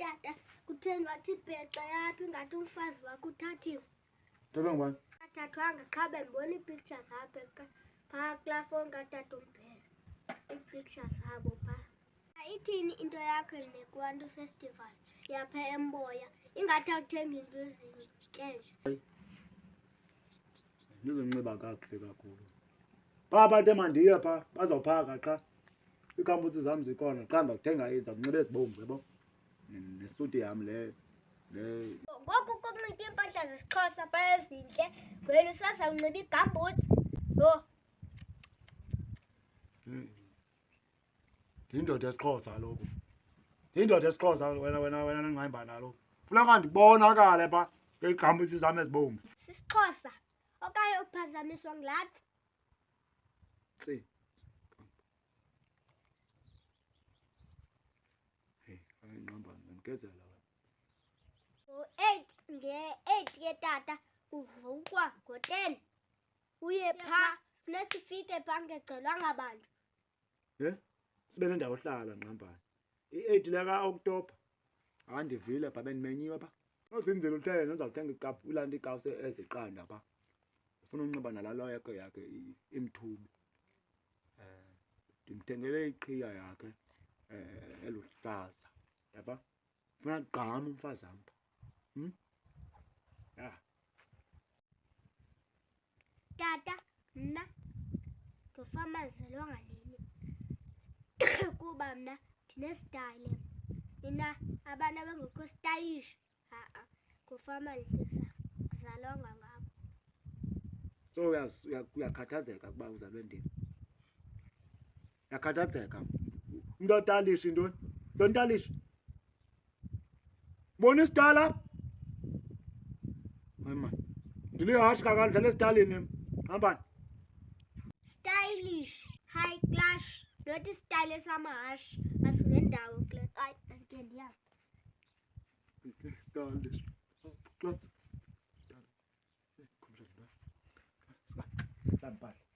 tata kutheni wathi bhexa yaphi ngathi umfazi wakho uthathiwe. Tata ngubani? Athathwanga qha bendibona ii-pictures apha phaa kulaa fowuni katata uMphela. Ii-pictures zabo phaa. Ithini into yakho nekwantu festival yapha eMboya ingathi awuthengi into ezintle nje? Ndizonxiba kakuhle kakhulu. Phaa bathe mandiye phaa bazawuphaka qha. Iikampusi zam zikhona qha ndizawuthenga ndizawunxiba ezibomvu yabo nesuti yam le. Ngoku kokunxiba iimpahla zesiXhosa phaa ezintle wena usazawunxiba iigambutsi. Yho! Ndiyindoda yesiXhosa kaloku. Ndiyindoda yesiXhosa wena ningahamba nalo. Funeka ndibonakale phaa ngeegambusi zam ezibomvu. SisiXhosa okanye uphazamiswa ngulathi. Tsi. Hey, ayinqamba ndikezela wena. Ngo-8 nge-8 ke tata uvukwa ngo-10 uye phaa funeka sifike phaa ngegcelwanga bantu. Sibe nendawo hlala nqambane. I-8 leka-Okthobha. Ndivile phaa bendimenyiwe phaa. Ozinzile uthele ndizawuthenga ulanda iikawusi eziqanda phaa. Ufuna unxiba nalaa yakhe imthubi. Ndimthengele iqhiya yakhe eluhlaza. Yaba? Ufuna gqama umfazi wam phaa. Tata mna ndofamazelwa ngalini kuba mna ndinesitayile. Nina abantu abangekho stylish ngofama ndizalwanga ngabo. So uyakhathazeka ukuba uzalwe ndini? Uyakhathazeka? Umntu otalish intoni? Nto ntalish? Bona isitala? Hayi mani, ndilihashi kakade ndidlala esitalini hambani. Stylish, high class, not isitayile samahashi asingendawo kule. Hayi, andike ndiyazi. Stylish. Class. Stylish.